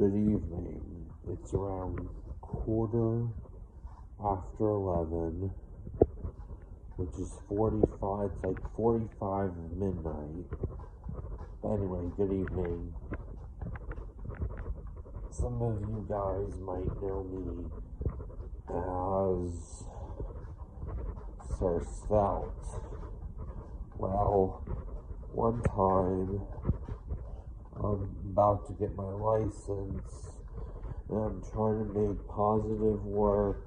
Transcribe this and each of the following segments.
Good evening. It's around 11:15, which is 45, it's like 45 midnight. But anyway, good evening. Some of you guys might know me as Sir Svelte. Well, one time, I'm about to get my license, and I'm trying to make positive work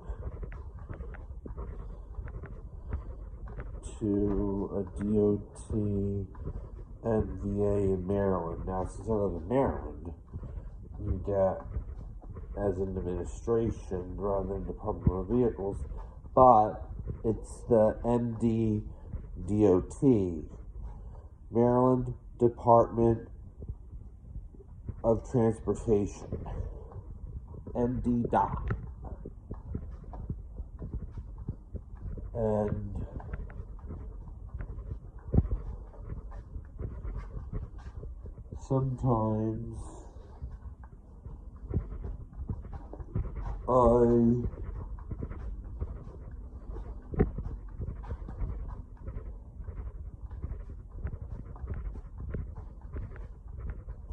to a DOT MVA in Maryland. Now, since I live in Maryland, you get as an administration rather than Department of Vehicles, but it's the MD DOT, Maryland Department of Transportation, MD DOT. And sometimes I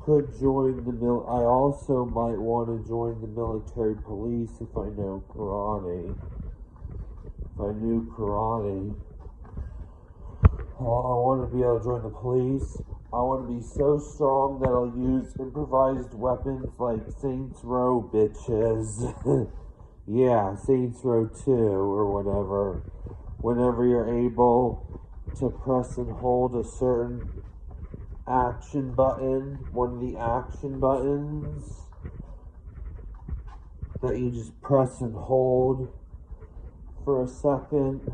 could join the I also might want to join the military police if I know karate. If I knew karate, I want to be able to join the police. I want to be so strong that I'll use improvised weapons like Saints Row, bitches. Yeah, Saints Row 2 or whatever. Whenever you're able to press and hold a certain action button, one of the action buttons that you just press and hold for a second,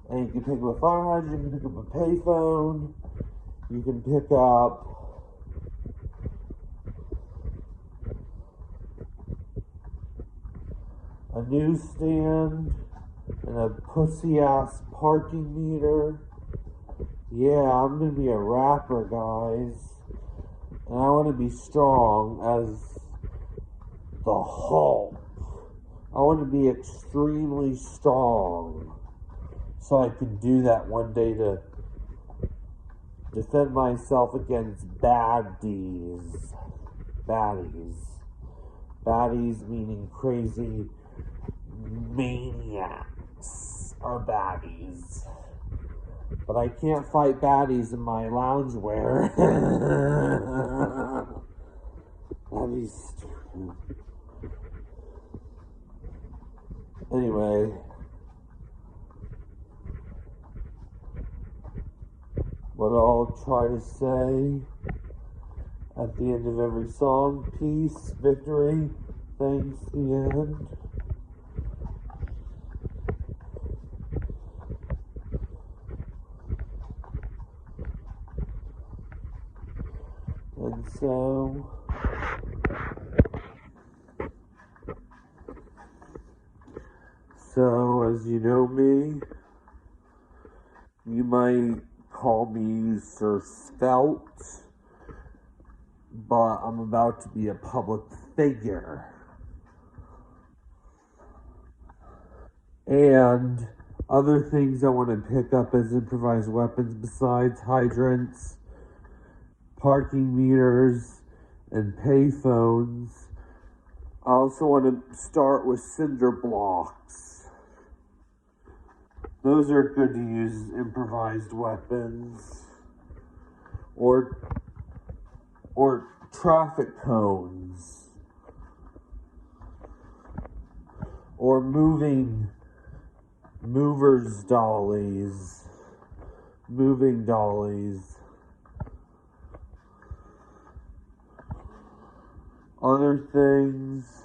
and you can pick up a fire hydrant, you can pick up a payphone, you can pick up a newsstand and a pussy-ass parking meter. Yeah, I'm gonna be a rapper, guys. And I want to be strong as the Hulk. I want to be extremely strong so I can do that one day to defend myself against baddies. Baddies meaning crazy maniacs are baddies. But I can't fight baddies in my loungewear. That'd be stupid. Anyway, what I'll try to say at the end of every song: peace, victory, thanks, the end. And so as you know me, you might call me Sir Svelte, but I'm about to be a public figure. And other things I want to pick up as improvised weapons besides hydrants, parking meters, and payphones. I also want to start with cinder blocks. Those are good to use as improvised weapons. Or traffic cones. Or moving dollies. Other things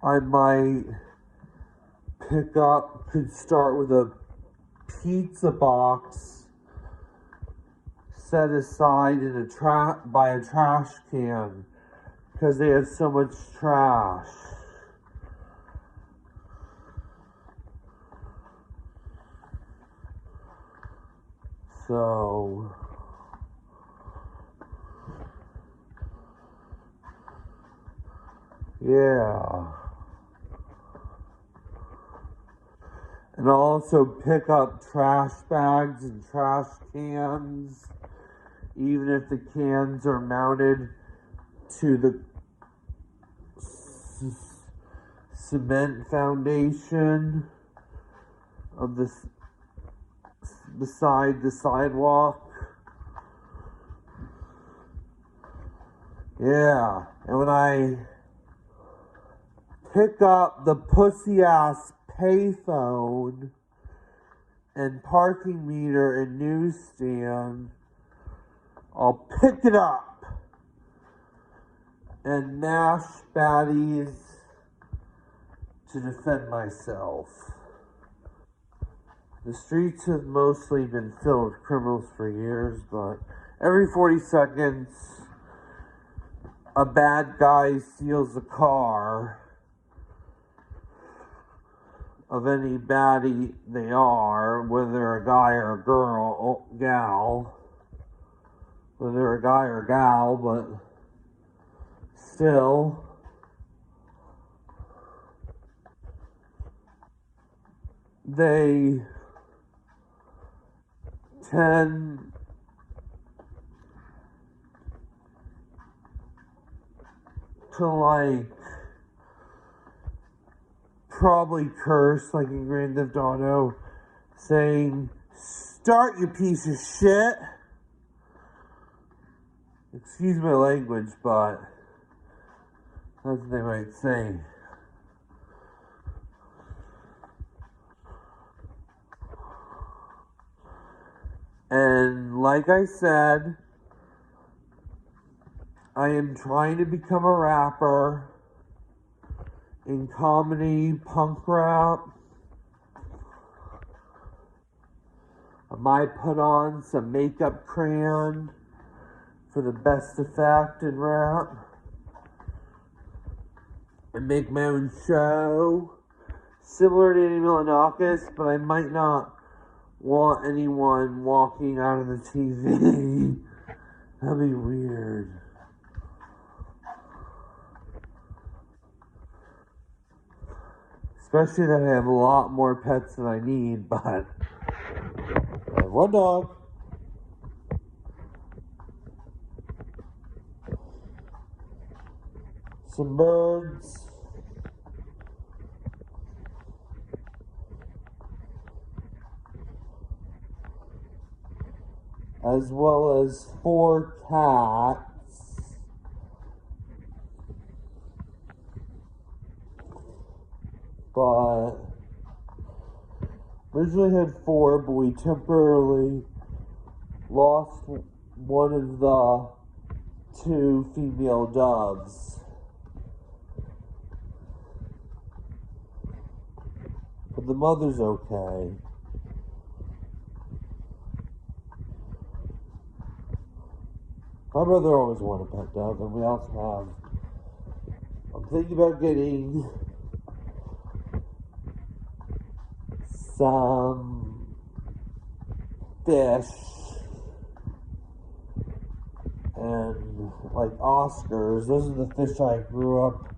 I might pick up could start with a pizza box set aside in by a trash can because they have so much trash. So yeah. And I'll also pick up trash bags and trash cans, even if the cans are mounted to the cement foundation of beside the sidewalk. Yeah, and when I pick up the pussy ass payphone and parking meter and newsstand, I'll pick it up and mash baddies to defend myself. The streets have mostly been filled with criminals for years, but every 40 seconds, a bad guy steals a car of any baddie they are, whether they're a guy or a girl, gal, whether they're a guy or gal, but still, they tend to like probably curse like in Grand Theft Auto, saying, "Start, you piece of shit." Excuse my language, but that's what they might say. And like I said, I am trying to become a rapper in comedy, punk rap. I might put on some makeup crayon for the best effect in rap and make my own show similar to Andy Milonakis, but I might not want anyone walking out of the TV. That'd be weird. Especially that I have a lot more pets than I need, but I have one dog. Some birds. As well as 4 cats. But originally had 4, but we temporarily lost one of the 2 female doves. But the mother's okay. My brother always wanted a pet dog, and we also have. I'm thinking about getting some fish and like Oscars. Those are the fish I grew up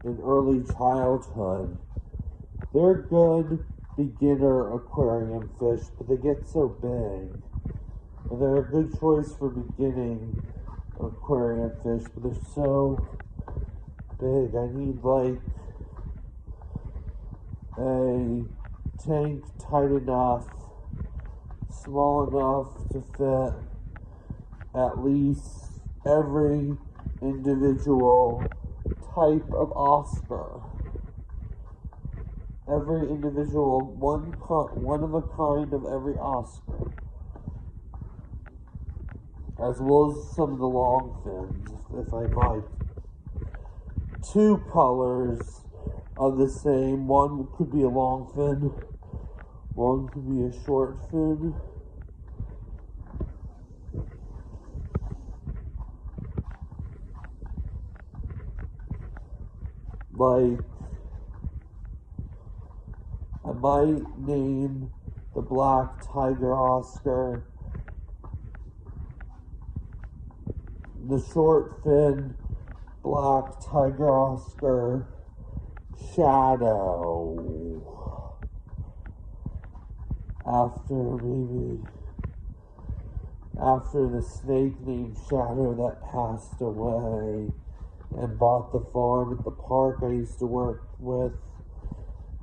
in early childhood. They're good beginner aquarium fish, but they get so big. And they're a good choice for beginning aquarium fish, but they're so big. I need like a tank tight enough, small enough to fit at least every individual type of Oscar. Every individual, one of a kind of every Oscar. As well as some of the long fins, if I might. 2 colors of the same. One could be a long fin, one could be a short fin. Like, I might name the black tiger Oscar the short fin black Tiger Oscar Shadow. After the snake named Shadow that passed away and bought the farm at the park I used to work with,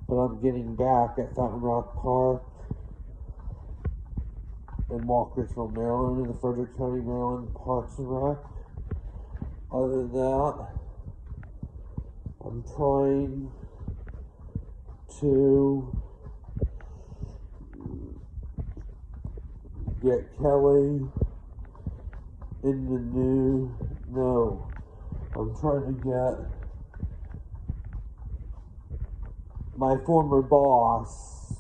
but I'm getting back at Fountain Rock Park in Walkersville, Maryland, in the Frederick County, Maryland Parks and Rec. Other than that, I'm trying to get Kelly in the I'm trying to get my former boss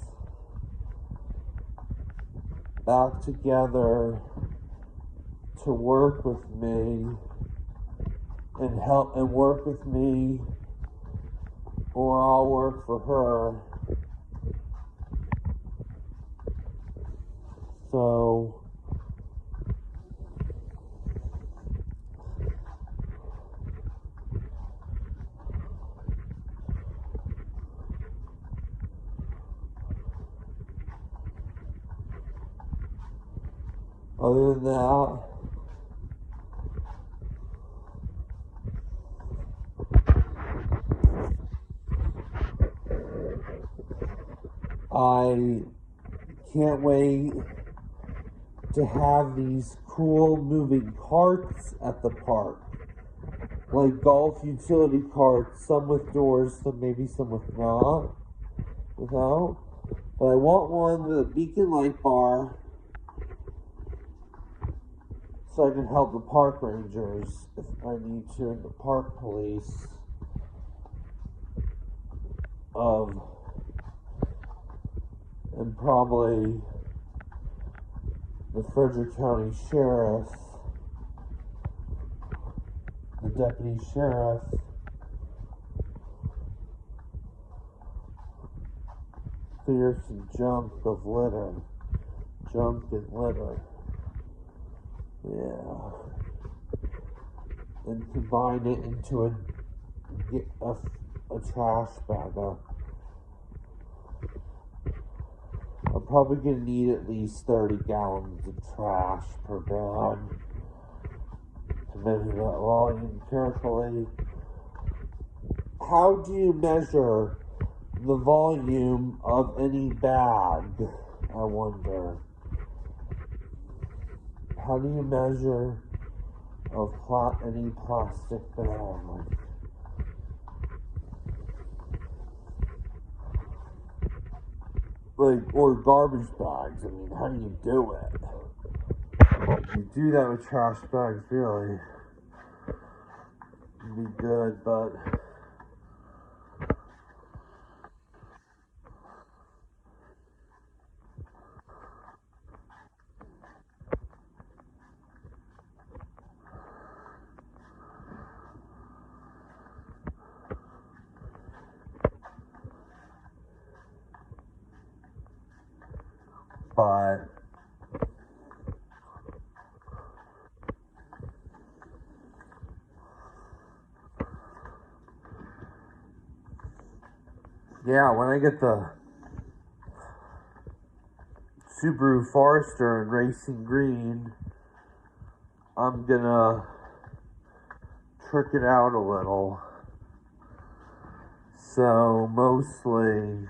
back together to work with me and help and work with me, or I'll work for her. So other than that, I can't wait to have these cool moving carts at the park, like golf utility carts, some with doors, some without. But I want one with a beacon light bar so I can help the park rangers if I need to, and the park police and probably the Frederick County Sheriff, the Deputy Sheriff, clear some junk and litter. Yeah. And combine it into a trash bag. I'm probably going to need at least 30 gallons of trash per bag to measure that volume carefully. How do you measure the volume of any bag, I wonder? How do you measure any plastic bag? Or garbage bags. I mean, how do you do it? You do that with trash bags, really. It'd be good, but yeah, when I get the Subaru Forester in racing green, I'm gonna trick it out a little. So mostly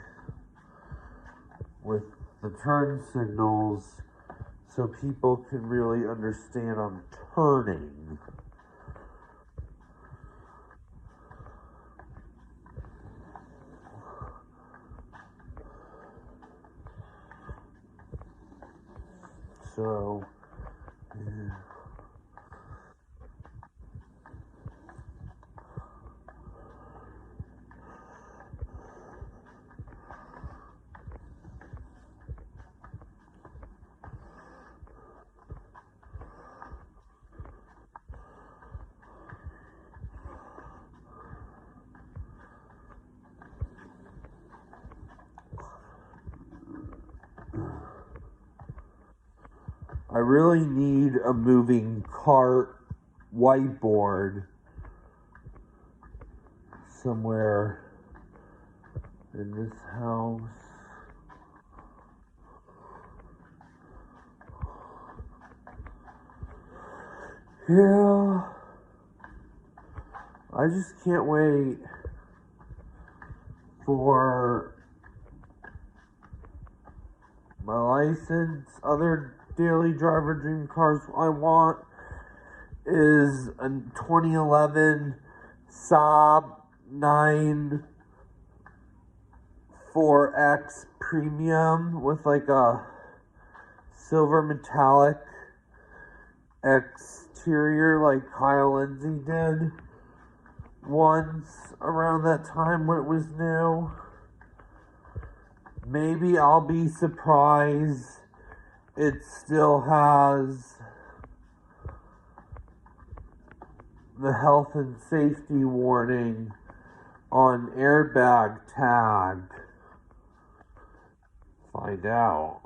with the turn signals, so people can really understand I'm turning. So, yeah. I really need a moving cart whiteboard somewhere in this house. Yeah, I just can't wait for my license. Other daily driver dream cars I want is a 2011 Saab 9 4X Premium with like a silver metallic exterior like Kyle Lindsay did once around that time when it was new. Maybe I'll be surprised it still has the health and safety warning on airbag tag. Find out.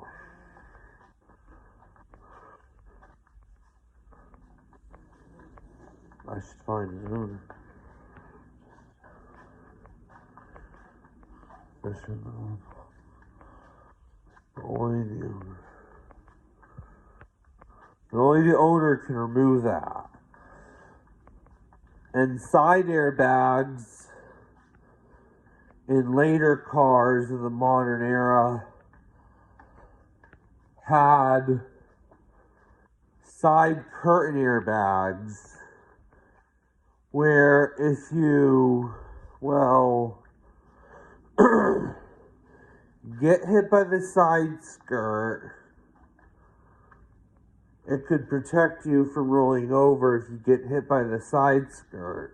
I should find an owner. Only the owner can remove that. And side airbags in later cars of the modern era had side curtain airbags where if you, get hit by the side skirt, it could protect you from rolling over if you get hit by the side skirt.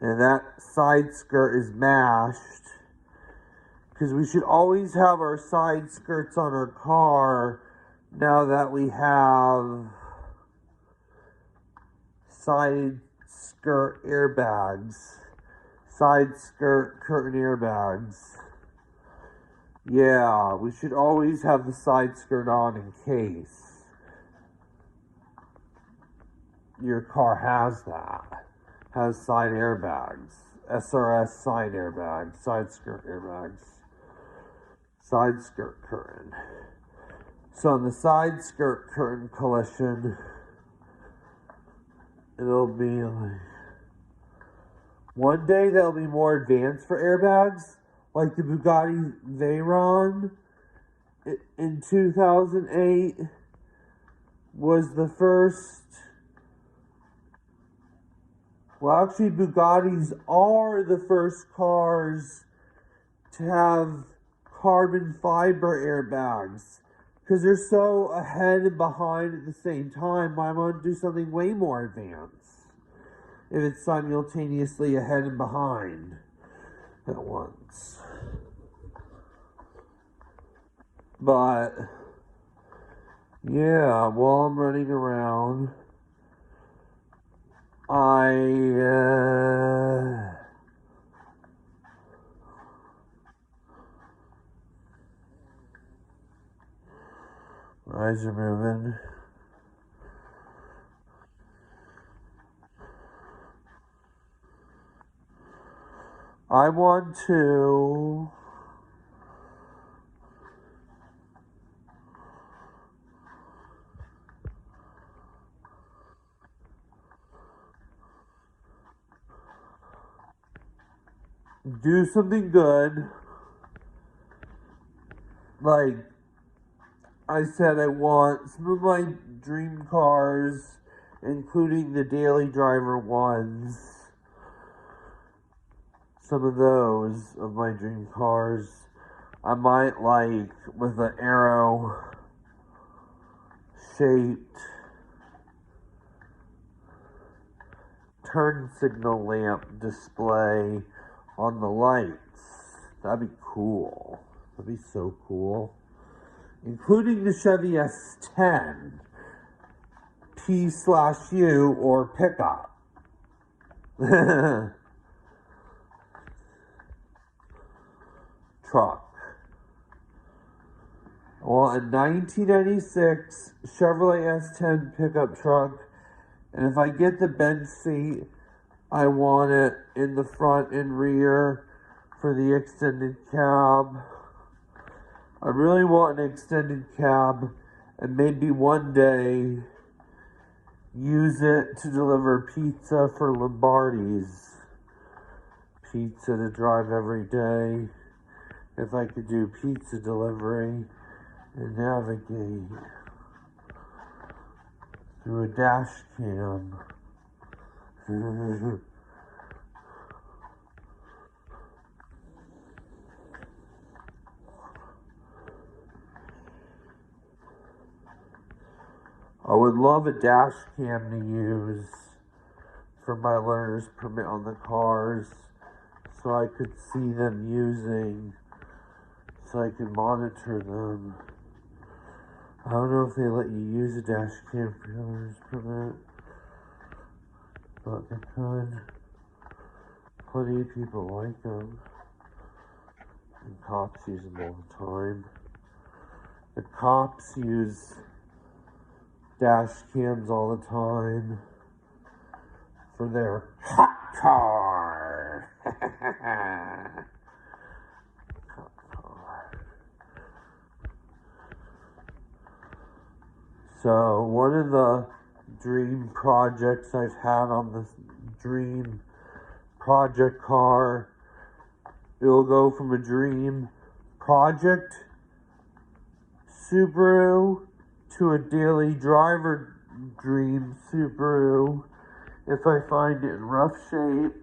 And that side skirt is mashed. Because we should always have our side skirts on our car now that we have side skirt airbags. Side skirt curtain airbags. Yeah, we should always have the side skirt on in case your car has that. Has side airbags. SRS side airbags. Side skirt airbags. Side skirt curtain. So on the side skirt curtain collision, it'll be like, one day they'll be more advanced for airbags, like the Bugatti Veyron in 2008 was the first. Well, actually, Bugattis are the first cars to have carbon fiber airbags. Because they're so ahead and behind at the same time, why not do something way more advanced? If it's simultaneously ahead and behind at once. But, yeah, while I'm running around, eyes are moving. I want to do something good. Like I said, I want some of my dream cars, including the daily driver ones. Some of those of my dream cars I might like with an arrow shaped turn signal lamp display on the lights. That'd be cool. That'd be so cool. Including the Chevy S10 P/U or pickup. Truck. Well, a 1996 Chevrolet S10 pickup truck And if I get the bench seat, I want it in the front and rear for the extended cab. I really want an extended cab, and maybe one day use it to deliver pizza for Lombardi's. Pizza to drive every day. If I could do pizza delivery and navigate through a dash cam. I would love a dash cam to use for my learner's permit on the cars, so I could see them using, so I could monitor them. I don't know if they let you use a dash cam for your learner's permit, but they could. Plenty of people like them, and cops use them all the time. The cops use dash cams all the time for their hot car. So one of the dream projects I've had on this dream project car, it'll go from a dream project Subaru to a daily driver dream Subaru if I find it in rough shape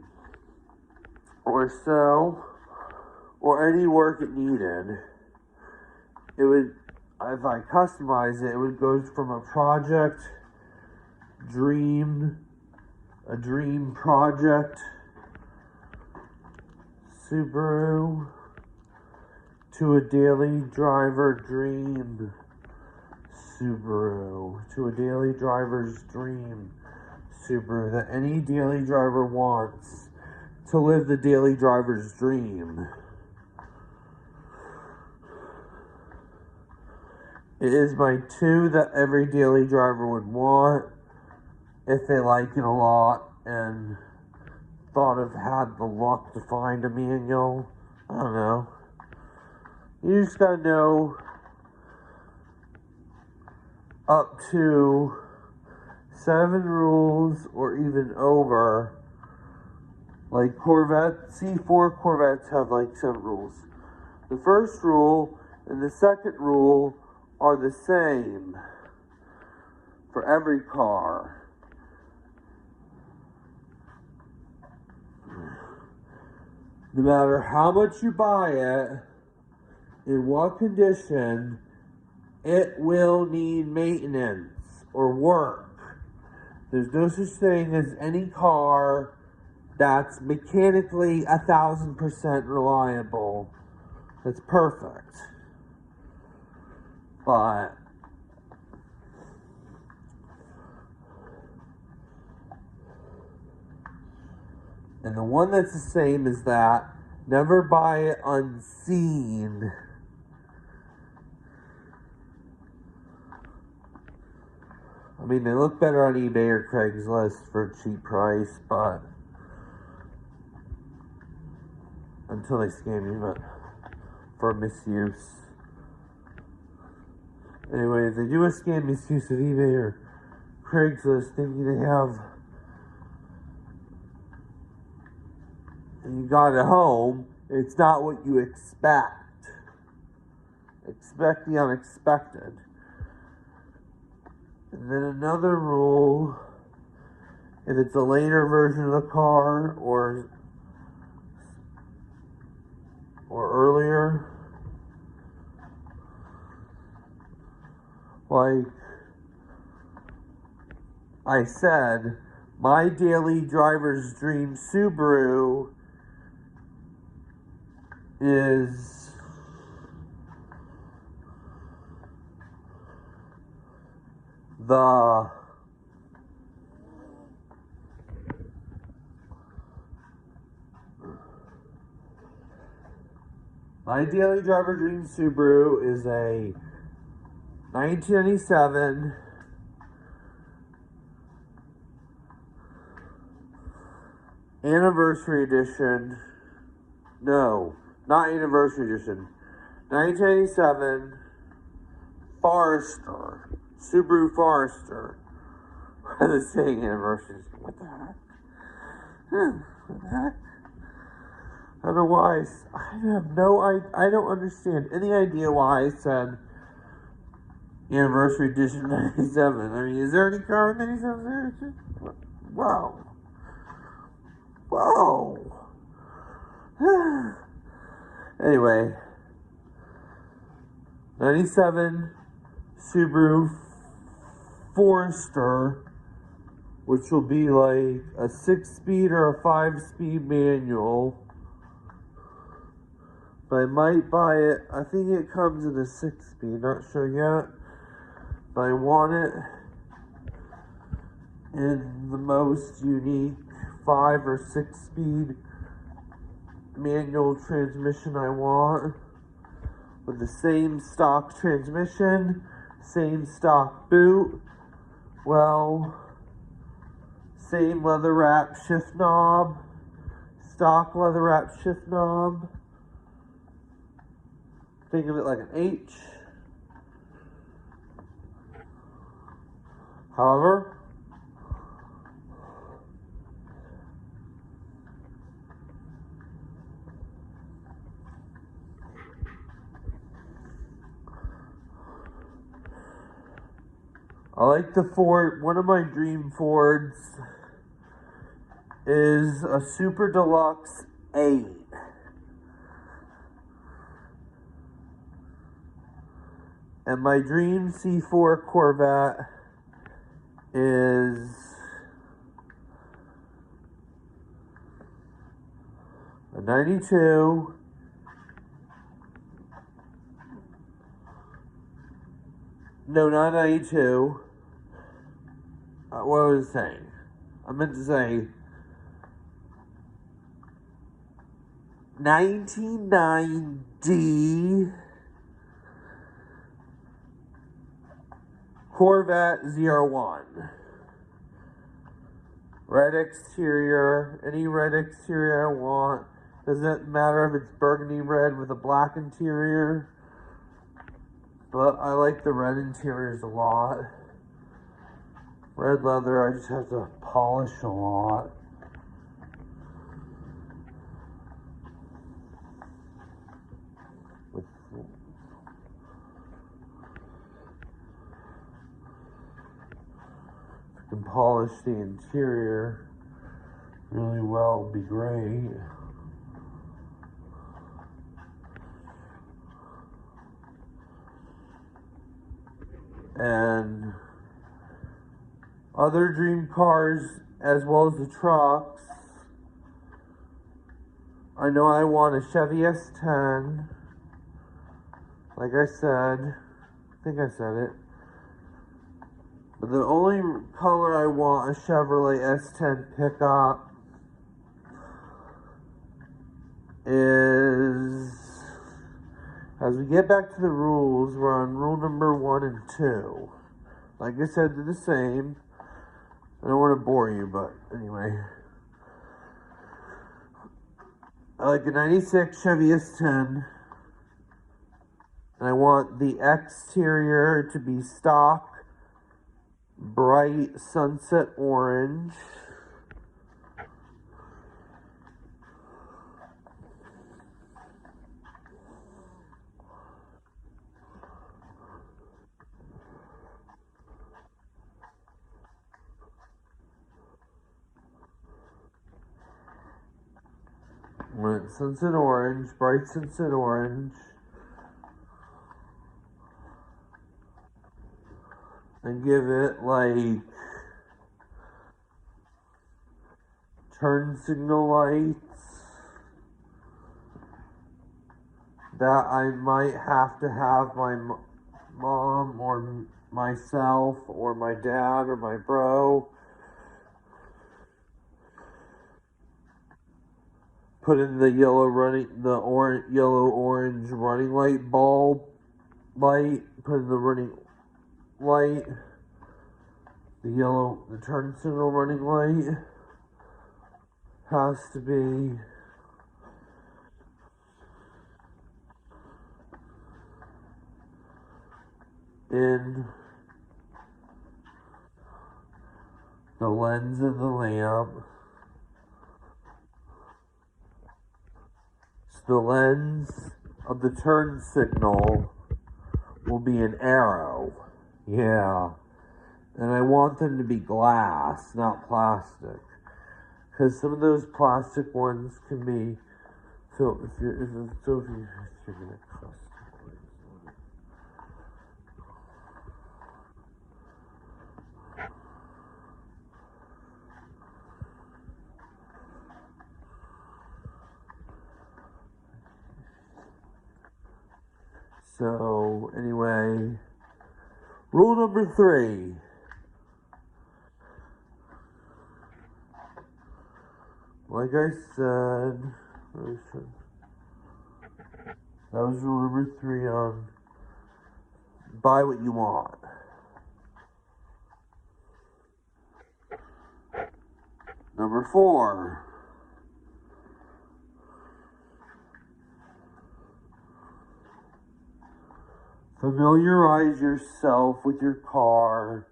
or so, or any work it needed. It would, if I customize it, it would go from a project dream, a dream project Subaru to a daily driver dream Subaru, to a daily driver's dream Subaru, that any daily driver wants to live the daily driver's dream. It is my two that every daily driver would want if they like it a lot and thought of had the luck to find a manual. I don't know. You just gotta know up to 7 rules or even over. Like Corvette, C4 Corvettes have like 7 rules. The first rule and the second rule are the same for every car. No matter how much you buy it, in what condition, it will need maintenance or work. There's no such thing as any car that's mechanically 1,000% reliable. That's perfect. But and the one that's the same is that never buy it unseen. I mean, they look better on eBay or Craigslist for a cheap price, but until they scam you, but for misuse. Anyway, if they do a scam misuse of eBay or Craigslist, thinking they have, and you got it home, it's not what you expect. Expect the unexpected. And then another rule, if it's a later version of the car or earlier, like I said, my daily driver's dream Subaru is my daily driver dream Subaru is a 1997 Anniversary edition. No, not anniversary edition. 1997 Forester. Subaru Forester. I was saying anniversary. What the heck? What the heck? I don't know why. I don't understand any idea why I said anniversary edition 97. I mean, is there any car with 97 there? Wow. Whoa. Anyway, 97 Subaru Forester, which will be like a 6-speed or a 5-speed manual. But I might buy it. I think it comes in a 6-speed, not sure yet. But I want it in the most unique 5 or 6-speed manual transmission I want, with the same stock transmission, same stock boot, same leather wrap shift knob, stock leather wrap shift knob. Think of it like an H. However, I like the Ford. One of my dream Fords is a Super Deluxe 8. And my dream C4 Corvette is a 92 no, not 92. What was I saying? I meant to say 99D Corvette 01. Red exterior, any red exterior I want. Doesn't matter if it's burgundy red with a black interior. But I like the red interiors a lot. Red leather, I just have to polish a lot. If I can polish the interior really well, it'd be great. And other dream cars, as well as the trucks. I know I want a Chevy S10. Like I said, I think I said it. But the only color I want a Chevrolet S10 pickup is, as we get back to the rules, we're on rule number 1 and 2. Like I said, they're the same. I don't want to bore you, but anyway. I like a 96 Chevy S10. And I want the exterior to be stock, bright sunset orange. Sunset orange, bright sunset orange. And give it like turn signal lights that I might have to have my mom or myself or my dad or my bro put in the yellow orange running light bulb light, put in the running light, the turn signal running light, has to be in the lens of the lamp. So the lens of the turn signal will be an arrow. Yeah. And I want them to be glass, not plastic. Because some of those plastic ones can be, so if you're gonna custom. So anyway, rule number 3. Like I said, that was rule number 3 on buy what you want. Number 4. Familiarize yourself with your car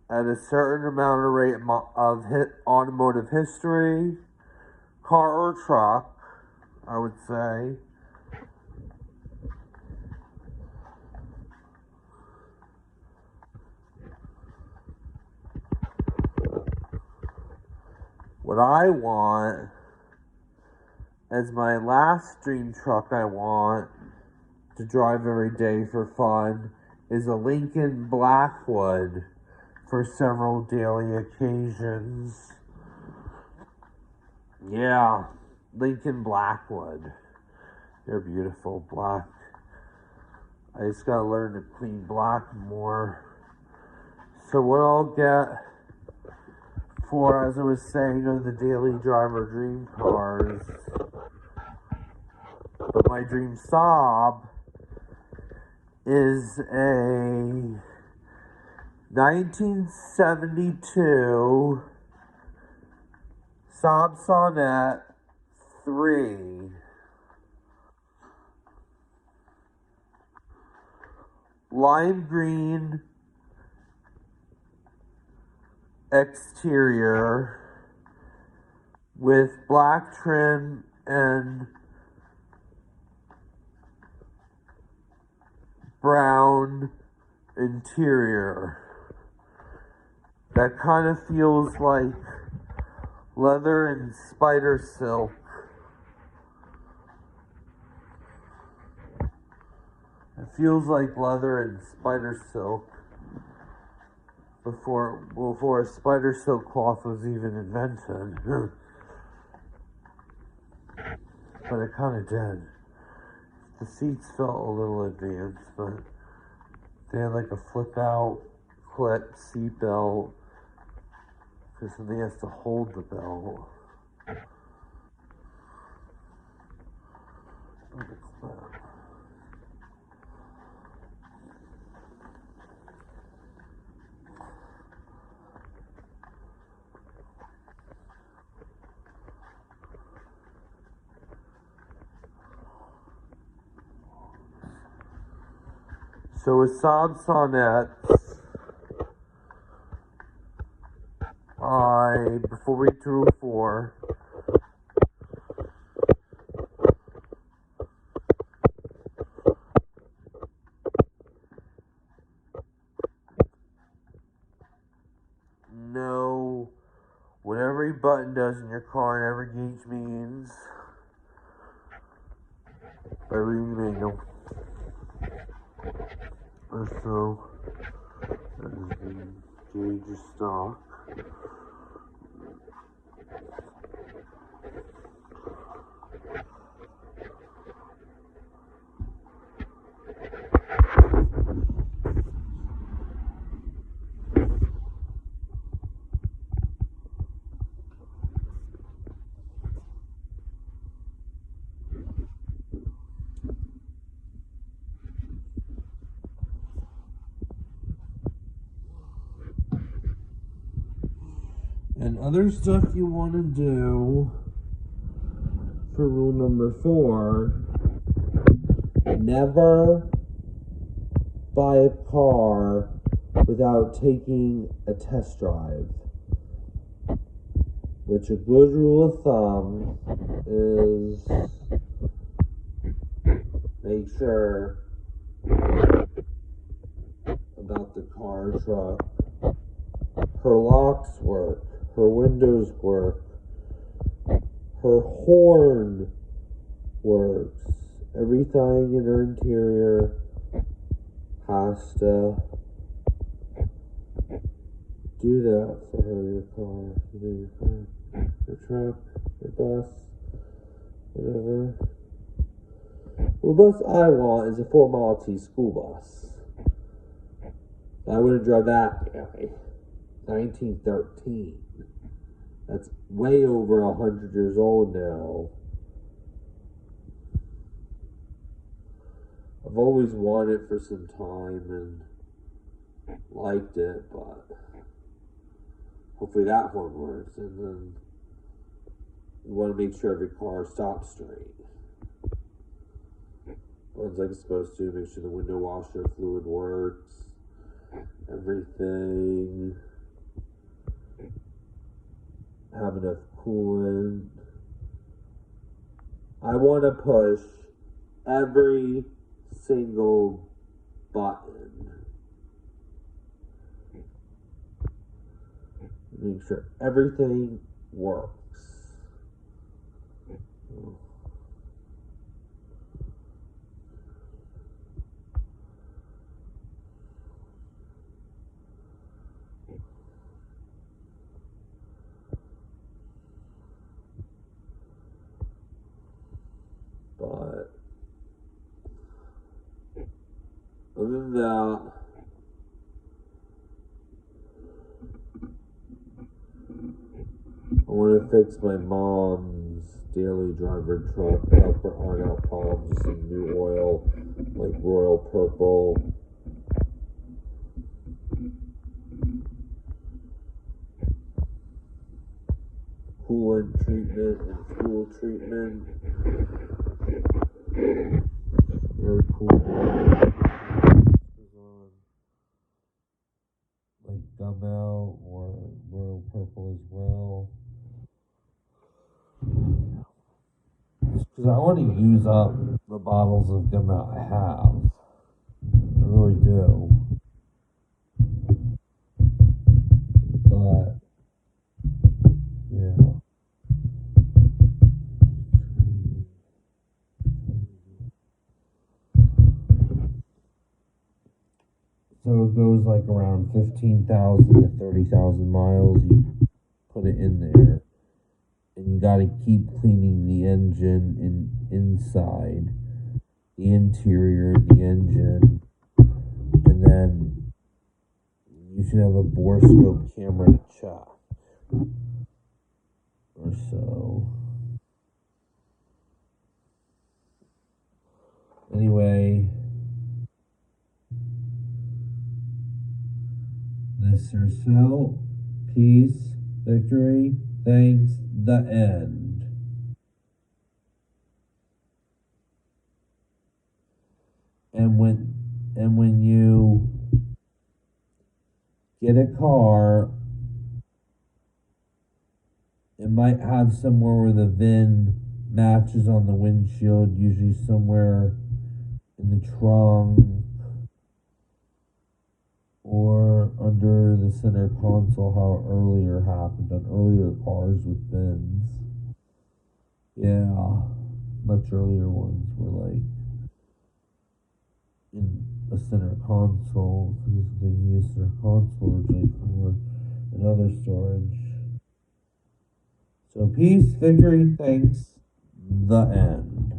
at a certain amount of rate of automotive history, car or truck, I would say. What I want as my last dream truck I want to drive every day for fun is a Lincoln Blackwood for several daily occasions. Yeah, Lincoln Blackwood. They're beautiful, black. I just gotta learn to clean black more. So what I'll get for, as I was saying, of the daily driver dream cars, but my dream Saab is a 1972 Saab Sonnet 3. Lime green exterior with black trim and brown interior. That kind of feels like leather and spider silk. It feels like leather and spider silk before a spider silk cloth was even invented. But it kind of did. The seats felt a little advanced, but they had like a flip out clip seat belt, because somebody has to hold the belt. So with Saab Sonnets, before we drew 4, know what every button does in your car and every gauge means by reading the manual. So, that is the gauge stock. And other stuff you want to do for rule number 4, never buy a car without taking a test drive. Which a good rule of thumb is make sure about the car or truck. Her locks work, her windows work, her horn works. Everything in her interior has to do that for her, your car, your truck, your bus, whatever. Well, the bus I want is a 4 Model T school bus. I wouldn't drive that guy. 1913. That's way over 100 years old now. I've always wanted it for some time and liked it, but hopefully that horn works. And then you want to make sure every car stops straight. Runs like it's supposed to. Make sure the window washer fluid works. Everything. Have enough coolant. I want to push every single button. Make sure everything works. But other than that, I want to fix my mom's daily driver truck, help her iron out palms, some new oil, like royal purple. Coolant treatment and fuel treatment. Very cool. Like gum out or royal purple as well. Because I want to use up the bottles of gum out I have. I really do. But yeah. So it goes like around 15,000 to 30,000 miles. You put it in there. And you got to keep cleaning the engine inside, the interior of the engine. And then you should have a borescope camera to check. Or so. Anyway, this is so. Peace, victory, thanks, the end. And when you get a car, it might have somewhere where the VIN matches on the windshield, usually somewhere in the trunk or under the center console, how it earlier happened on earlier cars with VINs. Yeah, much earlier ones were like in a center console because they used their console originally for another storage. So peace, victory, thanks, the end.